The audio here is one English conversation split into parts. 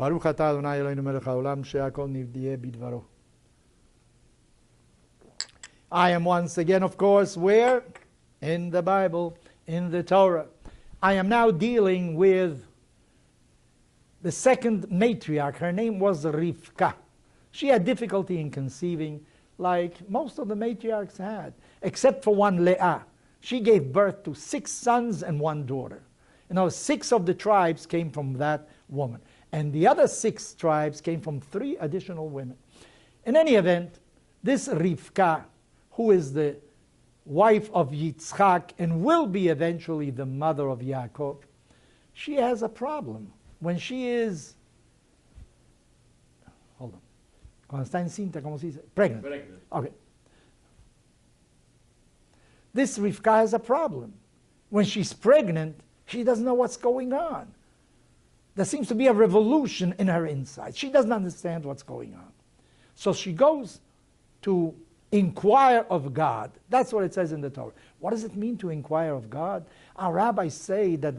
Baruch atah Adonai Eloheinu melech haolam she'akol nivdiyeh bidvaro. I am once again, of course, where? In the Bible, in the Torah. I am now dealing with the second matriarch. Her name was Rivka. She had difficulty in conceiving, like most of the matriarchs had, except for one, Leah. She gave birth to 6 sons and 1 daughter. 6 of the tribes came from that woman. And the other 6 tribes came from 3 additional women. In any event, this Rivka, who is the wife of Yitzchak and will be eventually the mother of Yaakov, she has a problem. When she is, hold on, cuando está encinta, ¿cómo se dice? Pregnant. Okay. This Rivka has a problem. When she's pregnant, she doesn't know what's going on. There seems to be a revolution in her inside. She doesn't understand what's going on. So she goes to inquire of God. That's what it says in the Torah. What does it mean to inquire of God? Our rabbis say that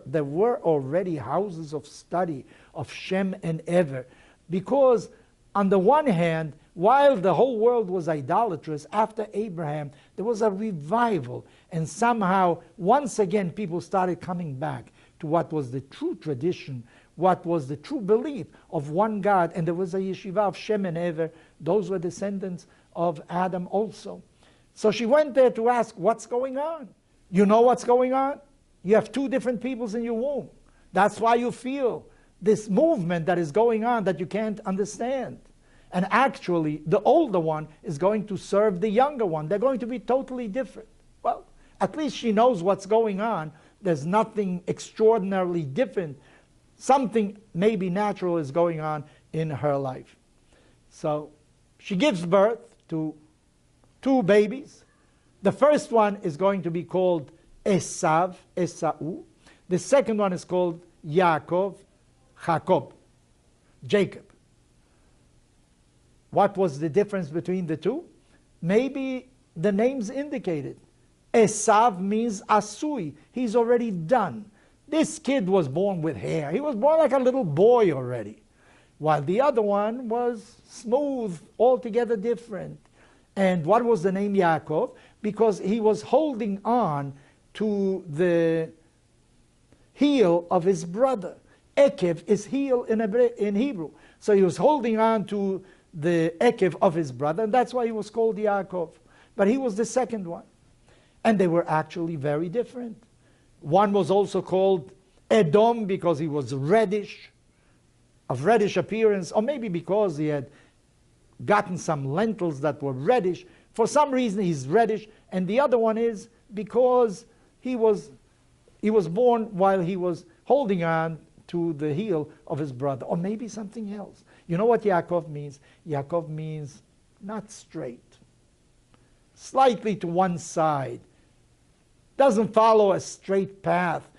there were already houses of study of Shem and Ever, because on the one hand, while the whole world was idolatrous, after Abraham, there was a revival. And somehow, once again, people started coming back to what was the true tradition, what was the true belief of one God. And there was a yeshiva of Shem and Ever. Those were descendants of Adam also. So she went there to ask, what's going on? You know what's going on? You have 2 different peoples in your womb. That's why you feel this movement that is going on that you can't understand. And actually, the older one is going to serve the younger one. They're going to be totally different. Well, at least she knows what's going on. There's nothing extraordinarily different. Something maybe natural is going on in her life. So she gives birth to 2 babies. The first one is going to be called Esav, Esau. The second one is called Yaakov, Jacob. What was the difference between the 2? Maybe the names indicated. Esav means Asui. He's already done. This kid was born with hair. He was born like a little boy already. While the other one was smooth, altogether different. And what was the name Yaakov? Because he was holding on to the heel of his brother. Ekev is heel in Hebrew. So he was holding on to the Ekev of his brother, and that's why he was called Yaakov. But he was the second one. And they were actually very different. One was also called Edom because he was reddish, of reddish appearance, or maybe because he had gotten some lentils that were reddish. For some reason he's reddish. And the other one is because he was born while he was holding on to the heel of his brother. Or maybe something else. You know what Yaakov means? Yaakov means not straight. Slightly to one side. Doesn't follow a straight path.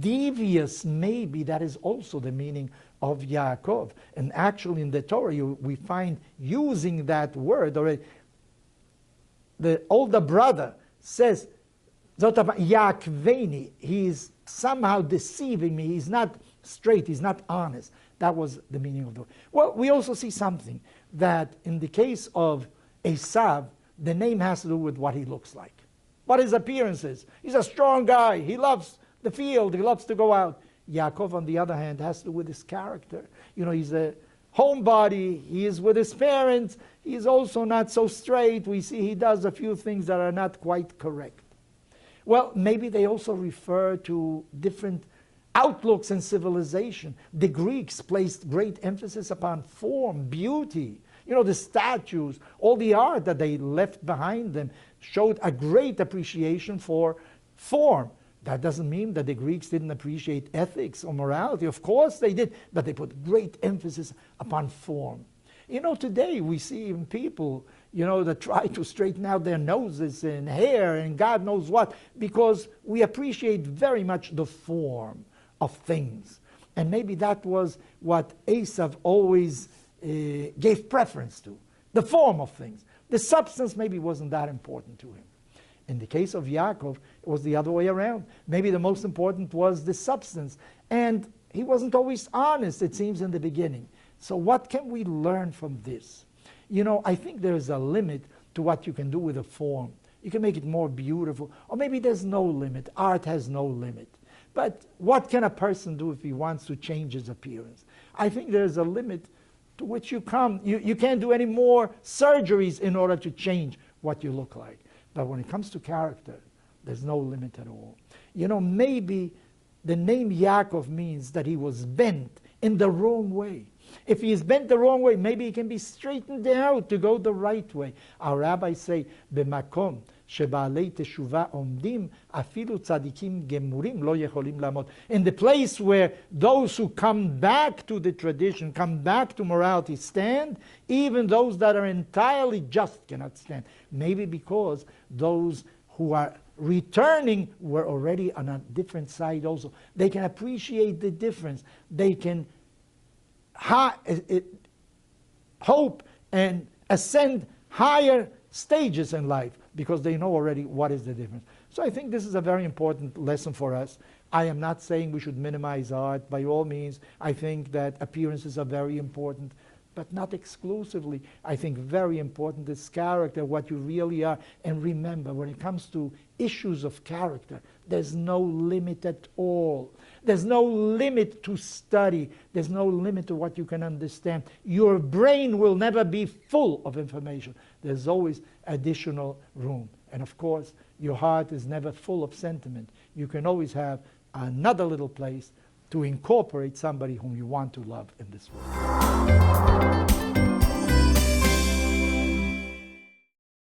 Devious, maybe that is also the meaning of Yaakov. And actually in the Torah we find using that word already. The older brother says, Yaakveni, he's somehow deceiving me. He's not straight, he's not honest. That was the meaning of the word. Well, we also see something, that in the case of Esav, the name has to do with what he looks like. What his appearance is. He's a strong guy. He loves the field. He loves to go out. Yaakov, on the other hand, has to do with his character. He's a homebody. He is with his parents. He is also not so straight. We see he does a few things that are not quite correct. Well, maybe they also refer to different outlooks in civilization. The Greeks placed great emphasis upon form, beauty. The statues, all the art that they left behind them showed a great appreciation for form. That doesn't mean that the Greeks didn't appreciate ethics or morality. Of course they did, but they put great emphasis upon form. Today we see even people, that try to straighten out their noses and hair and God knows what, because we appreciate very much the form of things. And maybe that was what Esav always gave preference to, the form of things. The substance maybe wasn't that important to him. In the case of Yaakov, it was the other way around. Maybe the most important was the substance. And He wasn't always honest, it seems, in the beginning. So what can we learn from this? You know, I think there's a limit to what you can do with a form. You can make it more beautiful, or maybe there's no limit. Art has no limit. But what can a person do if he wants to change his appearance? I think there's a limit to which you come. You can't do any more surgeries in order to change what you look like. But when it comes to character, there's no limit at all. You know, maybe the name Yaakov means that he was bent in the wrong way. If he is bent the wrong way, maybe he can be straightened out to go the right way. Our rabbis say, "B'makom sheba'alei teshuva omdim, afilu tzadikim gemurim lo yecholim lamod." In the place where those who come back to the tradition, come back to morality, stand, even those that are entirely just cannot stand. Maybe because those who are returning were already on a different side also. They can appreciate the difference. They can hope and ascend higher stages in life because they know already what is the difference. So I think this is a very important lesson for us. I am not saying we should minimize art. By all means, I think that appearances are very important, but not exclusively. I think very important is character, what you really are. And remember, when it comes to issues of character, there's no limit at all. There's no limit to study. There's no limit to what you can understand. Your brain will never be full of information. There's always additional room. And of course, your heart is never full of sentiment. You can always have another little place to incorporate somebody whom you want to love in this world.